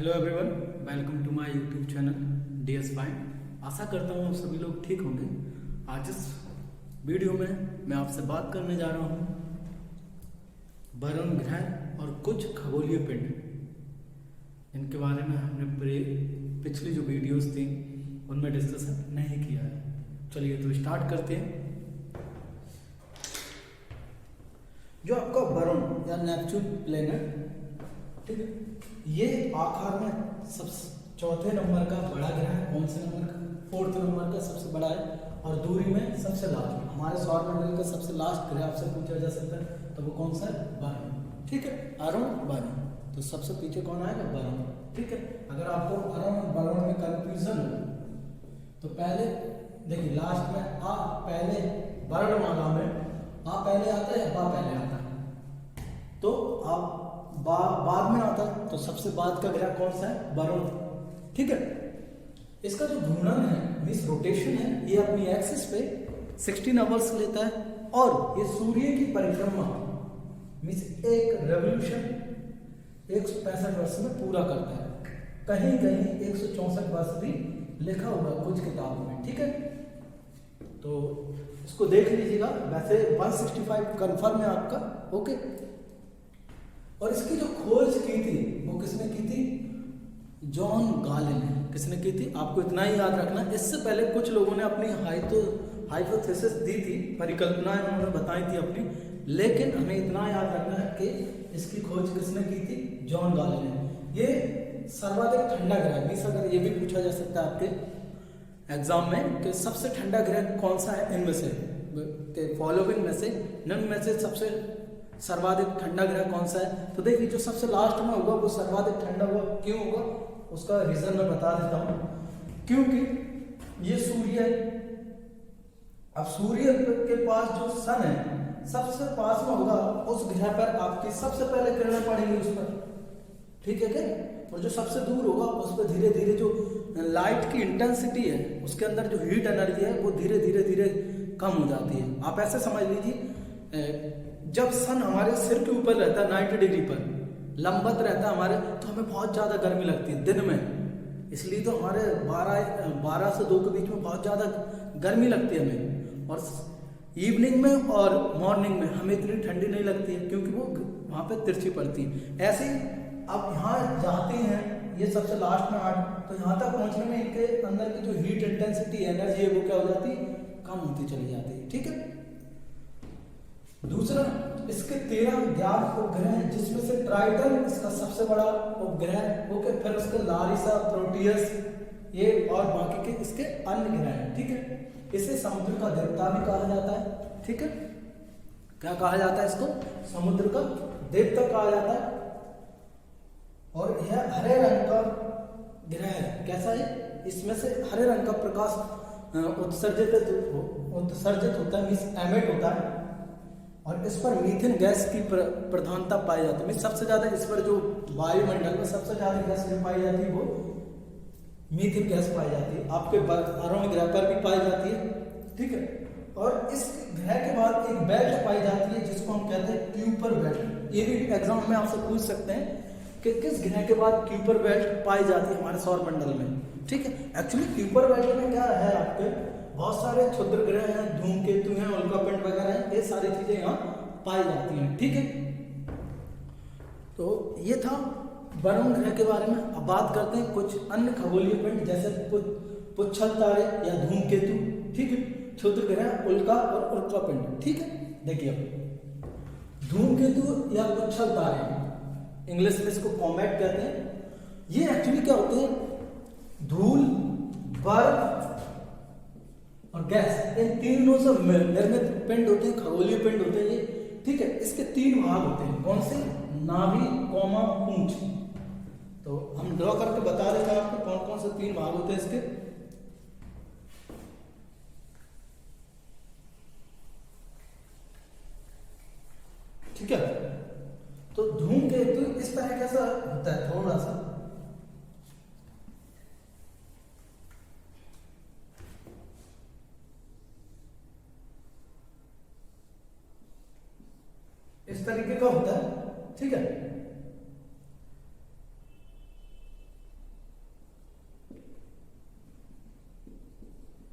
Hello everyone, welcome to my YouTube channel DS find. आशा करता हूँ आप सभी लोग ठीक होंगे। आज इस वीडियो में मैं आपसे बात करने जा रहा हूँ वरुण ग्रह और कुछ खगोलीय पिंड। इनके बारे में हमने पिछली जो वीडियोस थी उनमें डिस्कशन नहीं किया है। चलिए तो स्टार्ट करते हैं। जो आपका वरुण या नेपच्यून प्लेनेट, ठीक है, ये आकार में सबसे चौथे नंबर का बड़ा ग्रह है। कौन से नंबर का? फोर्थ नंबर का सबसे बड़ा है और दूरी में सबसे लास्ट। हमारे सौर मंडल का सबसे लास्ट ग्रह आपसे पूछा जा सकता है, तो वो कौन सा है? वरुण। ठीक है, अरुण वरुण, तो सबसे पीछे कौन आएगा? वरुण। ठीक है, अगर आपको अरुण वरुण में कंफ्यूजन हो तो पहले देखिए, लास्ट में आ पहले वर्णमाला में आ पहले आता है या बा पहले आता है, तो आप बाद में आता है, तो सबसे बाद का ग्रह कौन सा है? वरुण। ठीक है, इसका जो घूर्णन है मींस रोटेशन है, ये अपनी एक्सिस पे 16 आवर्स लेता है और ये सूर्य की परिक्रमा मींस एक रेवोल्यूशन 165 वर्ष में पूरा करता है। कहीं कहीं 164 वर्ष भी लिखा हुआ कुछ किताबों में। ठीक है, तो इसको देख लीजिएगा। वैसे 165 कंफर्म है आपका। ओके, और इसकी जो खोज की थी वो किसने की थी? जॉन गालेन ने। किसने की थी? आपको इतना ही याद रखना। इससे पहले कुछ लोगों ने अपनी हाइपोथेसिस दी थी, परिकल्पनाएं उन्होंने बताई थी अपनी, लेकिन हमें इतना याद रखना है कि इसकी खोज किसने की थी? जॉन गालेन ने। ये सर्वाधिक ठंडा ग्रह मीन्स, अगर ये भी पूछा जा सकता है आपके एग्जाम में कि सबसे ठंडा ग्रह कौन सा है इनमें से, फॉलोइंग में से, निम्न में से सबसे सर्वाधिक ठंडा ग्रह कौन सा है? तो देखिए, जो सबसे लास्ट में होगा वो सर्वाधिक ठंडा होगा। क्यों होगा? उसका रीजन मैं बता देता हूं। क्योंकि ये सूर्य है। अब सूर्य के पास जो सन है सबसे पास में होगा, उस ग्रह पर आपकी सबसे पहले किरणें पड़ेंगी उस पर। ठीक है क्या? और जो सबसे दूर होगा उस पर धीरे धीरे जो लाइट की इंटेंसिटी है, उसके अंदर जो हीट एनर्जी है वो धीरे धीरे धीरे कम हो जाती है। आप ऐसे समझ लीजिए, जब सन हमारे सिर के ऊपर रहता है 90 डिग्री पर लंबवत रहता है हमारे, तो हमें बहुत ज़्यादा गर्मी लगती है दिन में। इसलिए तो हमारे 12 से 2 के बीच में बहुत ज़्यादा गर्मी लगती है हमें, और इवनिंग में और मॉर्निंग में हमें इतनी ठंडी नहीं लगती है, क्योंकि वो वहाँ पे तिरछी पड़ती है। ऐसे ही अब यहाँ जाते हैं, ये सबसे लास्ट में तो यहाँ तक पहुँचने में इनके अंदर की जो हीट इंटेंसिटी एनर्जी है वो क्या हो जाती है? कम होती चली जाती है। ठीक है, दूसरा, इसके 13 ज्ञात उपग्रह हैं, जिसमें से ट्राइटन इसका सबसे बड़ा उपग्रह है। ओके, फिर उसके लारिसा, प्रोटियस, ये और बाकी के इसके अन्य ग्रह हैं। ठीक है, इसे समुद्र का देवता भी कहा जाता है। ठीक है, क्या कहा जाता है इसको? समुद्र का देवता कहा जाता है। और यह हरे रंग का ग्रह है। कैसा है? इसमें से हरे रंग का प्रकाश उत्सर्जित होता है, मींस एमिट होता है, और इस पर मीथेन गैस की प्रधानता पाई जाती है। सबसे ज्यादा इस पर जो वायुमंडल में सबसे ज्यादा गैस जो पाई जाती है वो मीथेन गैस पाई जाती है। आपके अरुण ग्रह पर भी पाई जाती है। ठीक है, और इस ग्रह के बाद एक बेल्ट पाई जाती है जिसको हम कहते हैं क्यूपर बेल्ट। ये भी एग्जाम में आपसे पूछ सकते हैं कि किस ग्रह के बाद क्यूपर बेल्ट पाई जाती है हमारे सौर मंडल में। ठीक है, एक्चुअली क्यूपर बेल्ट में क्या है, आपके बहुत सारे क्षुद्र ग्रह हैं, धूमकेतु हैं, उल्कापिंड वगैरह हैं, ये सारी चीजें यहाँ पाई जाती हैं। ठीक है, तो ये था वरुण ग्रह के बारे में। अब बात करते हैं कुछ अन्य खगोलीय पिंड, जैसे पुच्छल तारे या धूमकेतु। ठीक है, क्षुद्र ग्रह, उल्का और उल्कापिंड। ठीक है, देखिए अब धूमकेतु या पुच्छल तारे, इंग्लिश में इसको कॉमेट कहते हैं। ये एक्चुअली क्या होते हैं? धूल, बर्फ और गैस, इन तीनों से निर्मित पिंड होते हैं, खगोलीय पिंड होते हैं ये। ठीक है, इसके 3 भाग होते हैं। कौन से? नाभि, पूंछ। तो हम ड्रॉ करके बता देते हैं आपको कौन कौन से 3 भाग होते हैं इसके। ठीक है, तो धूमकेतु इस तरह कैसा होता है, थोड़ा सा इस तरीके का होता है। ठीक है,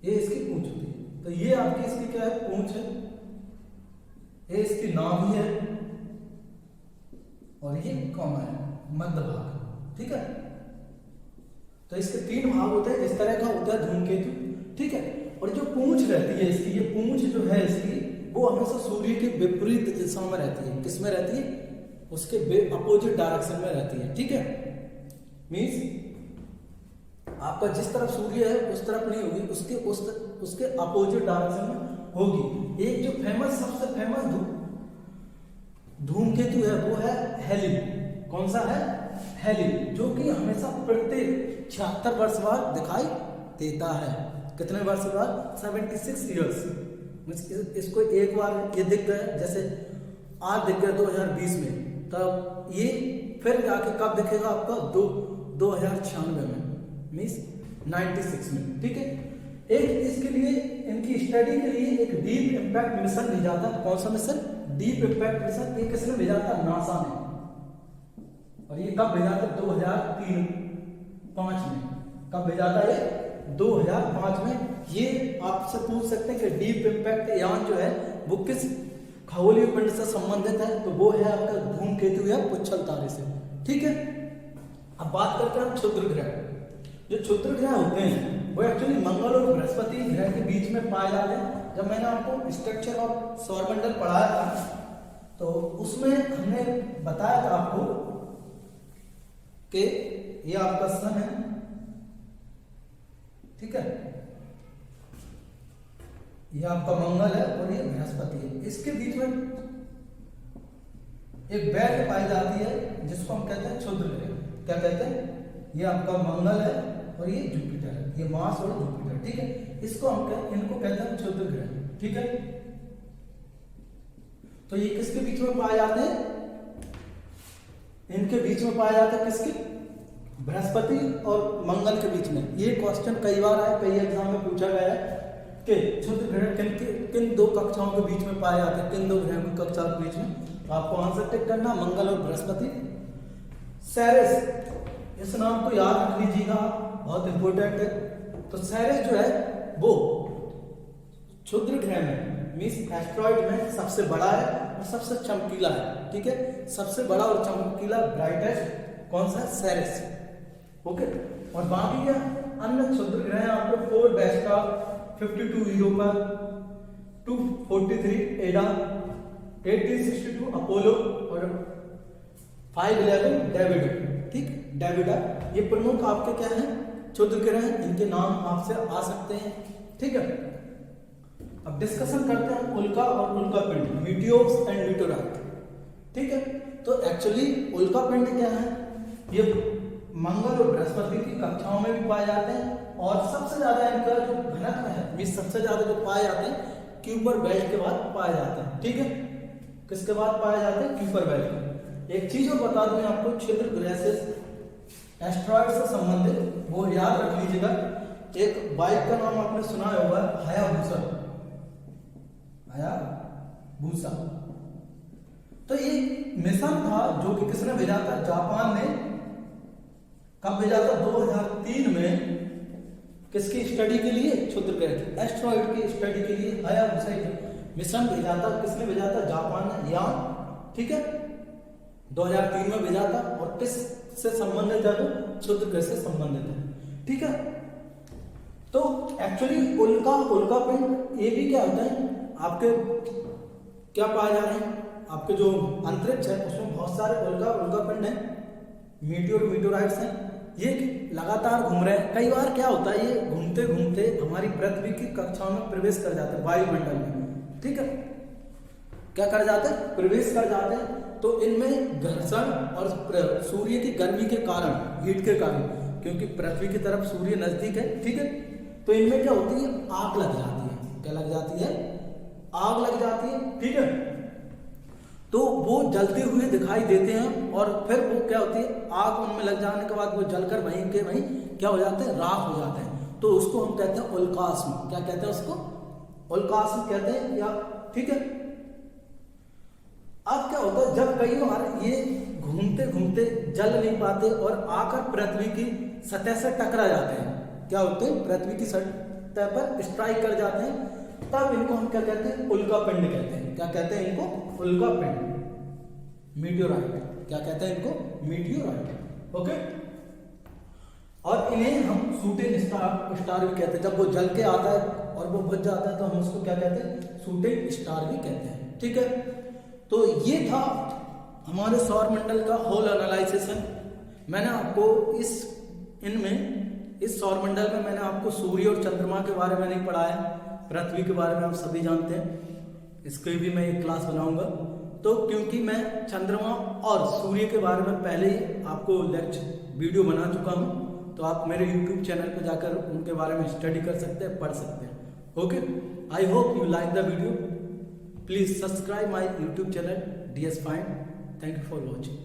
ये इसकी पूंछ होती है। तो ये आपकी इसकी क्या है, पूंछ है, ये इसकी नाभि है और ये कॉमा है, मध्य भाग। ठीक है, तो इसके 3 भाग होते हैं, इस तरह का होता है धूमकेतु। ठीक है, और जो पूंछ रहती है इसकी, ये पूंछ जो है इसकी, वो हमेशा सूर्य के विपरीत दिशा में रहती है। किस में रहती है, उसके अपोजिट डायरेक्शन में रहती है। ठीक है, मीन्स आपका जिस तरफ सूर्य है उस तरफ नहीं होगी, उसके अपोजिट डायरेक्शन में होगी। एक जो फेमस, सबसे फेमस धूमकेतु है वो है हेली। कौन सा है, हेली, जो कि हमेशा प्रत्येक 76 वर्ष बाद दिखाई देता है। कितने वर्ष बाद, 76 ईयर्स। इसको एक बार ये दिख गया, जैसे आज दिख गया 2020 में, तब ये फिर जाके कब दिखेगा आपका, 2096 में, मीन्स 96 में। ठीक है, एक इसके लिए, इनकी स्टडी के लिए एक डीप इम्पैक्ट मिशन भेजा था। कौन सा मिशन, डीप इम्पैक्ट मिशन। ये किसने भेजा था, नासा ने। और ये कब भेजा था, 2003-05 में। कब भेजा था ये, 2005 में। ये आपसे पूछ सकते हैं कि डीप इम्पैक्ट यान जो है वो किस खगोलीय पिंड से संबंधित है, तो वो है आपका धूमकेतु या पुच्छल तारे से। ठीक है, अब बात करते हैं क्षुद्र ग्रह। जो क्षुद्र ग्रह होते हैं वो एक्चुअली मंगल और बृहस्पति ग्रह के बीच में पाए जाते हैं। जब मैंने आपको स्ट्रक्चर ऑफ सौरमंडल पढ़ाया था तो उसमें हमने बताया था आपको कि ये आपका सन है, ठीक है, ये आपका मंगल है और ये बृहस्पति है। इसके बीच में एक बेल्ट पाई जाती है जिसको हम कहते हैं क्षुद्र ग्रह। क्या कहते हैं, ये आपका मंगल है और ये जुपिटर है, ये मार्स और जुपिटर। ठीक है, इसको हम इनको कहते हैं क्षुद्र ग्रह। ठीक है, तो ये किसके बीच में पाए जाते हैं, इनके बीच में पाया जाता है, किसके, बृहस्पति और मंगल के बीच में। ये क्वेश्चन कई बार आया, कई एग्जाम में पूछा गया है कि क्षुद्र ग्रह किन 2 कक्षाओं के बीच में पाए जाते हैं, किन 2 ग्रहों की कक्षाओं के बीच में। तो आपको आंसर टिक करना, मंगल और बृहस्पति। सेरेस, इस नाम को याद रख लीजिएगा, बहुत इंपॉर्टेंट है। तो सेरेस जो है वो क्षुद्र ग्रह में, मीन्स एस्ट्रॉइड में सबसे बड़ा है और सबसे चमकीला है। ठीक है, सबसे बड़ा और चमकीला ब्राइटेस्ट कौन सा है, सेरेस। ओके, और बाकी क्या अन्य क्षुद्र ग्रह आपको 4 वेस्टा, 52 यूरोपा, 243 एडा, 1862 अपोलो और 511 डेविड। ठीक, डेविडा, ये प्रमुख आपके क्या है, क्षुद्र ग्रह, इनके नाम आपसे आ सकते हैं। ठीक है, अब डिस्कशन करते हैं उल्का और उल्का पिंड, मीटियोर्स एंड मीटोराइट। ठीक है, तो एक्चुअली उल्का पिंड क्या है, ये मंगल और बृहस्पति की कक्षाओं में भी पाए जाते हैं और सबसे ज्यादा इनका जो घनत्व है, मीन्स सबसे ज्यादा जो पाए जाते हैं क्यूपर बेल्ट के बाद पाए जाते हैं। ठीक है, किसके बाद पाए जाते हैं, क्यूपर बेल्ट। एक चीज और बता दूं आपको, क्षुद्र ग्रह से, एस्ट्रॉइड से संबंधित, वो याद रख लीजिएगा। एक बाइक का नाम आपने सुना होगा, हायाबुसा। हायाबुसा, तो ये मिशन था जो कि किसने भेजा था, जापान ने। कब भेजा था, 2003 में। किसकी स्टडी के लिए, क्षुद्र ग्रह की, एस्ट्रॉइड की स्टडी के लिए हायाबुसा मिशन भेजा था। किसने भेजा था, जापान ने, यान। ठीक है, 2003 में भेजा था और किस से संबंधित है, वो क्षुद्र ग्रह से संबंधित है। ठीक है, तो एक्चुअली उल्का पिंड ये भी क्या होता है, आपके क्या पाए जा रहे हैं, आपके जो अंतरिक्ष है उसमें बहुत सारे उल्का पिंड है, मीटियोर मीटोराइट्स हैं, ये लगातार घूम रहे हैं। कई बार क्या होता है, ये घूमते घूमते हमारी पृथ्वी की कक्षाओं में प्रवेश कर जाते हैं, वायुमंडल में। ठीक है, क्या कर जाते हैं, प्रवेश कर जाते हैं। तो इनमें घर्षण और सूर्य की गर्मी के कारण, हीट के कारण, क्योंकि पृथ्वी की तरफ सूर्य नजदीक है। ठीक है, तो इनमें क्या होती है, आग लग जाती है। क्या लग जाती है, आग लग जाती है। ठीक है, तो वो जलते हुए दिखाई देते हैं और फिर वो क्या होती है, आग उनमें लग जाने के बाद वो जलकर वहीं के वहीं क्या हो जाते हैं, राख हो जाते हैं। तो उसको हम कहते हैं उल्कास्म। क्या कहते हैं उसको, उल्कास्म कहते हैं या। ठीक है, अब क्या होता है, जब कई बार ये घूमते घूमते जल नहीं पाते और आकर पृथ्वी की सतह से टकरा जाते हैं। क्या होते हैं, पृथ्वी की सतह पर स्ट्राइक कर जाते हैं, तब इनको हम क्या कहते हैं, उल्का पिंड कहते हैं। क्या कहते हैं इनको? उल्का पिंड, मीटियोराइट। क्या कहते हैं इनको? मीटियोराइट। ओके। और इन्हें हम शूटिंग स्टार भी कहते हैं। जब वो जल के आता है और वो बुझ जाता है तो हम उसको क्या कहते हैं? शूटिंग स्टार भी कहते हैं। ठीक है, तो ये था हमारे सौर मंडल का होल एनालिसिस है। मैंने आपको इस सौर मंडल में मैंने आपको सूर्य और चंद्रमा के बारे में नहीं पढ़ाया, पृथ्वी के बारे में आप सभी जानते हैं। इसकी भी मैं एक क्लास बनाऊंगा। तो क्योंकि मैं चंद्रमा और सूर्य के बारे में पहले ही आपको वीडियो बना चुका हूं, तो आप मेरे YouTube चैनल पर जाकर उनके बारे में स्टडी कर सकते हैं, पढ़ सकते हैं। Okay, I hope you like the video. Please subscribe my YouTube channel DS Fine। Thank you for watching.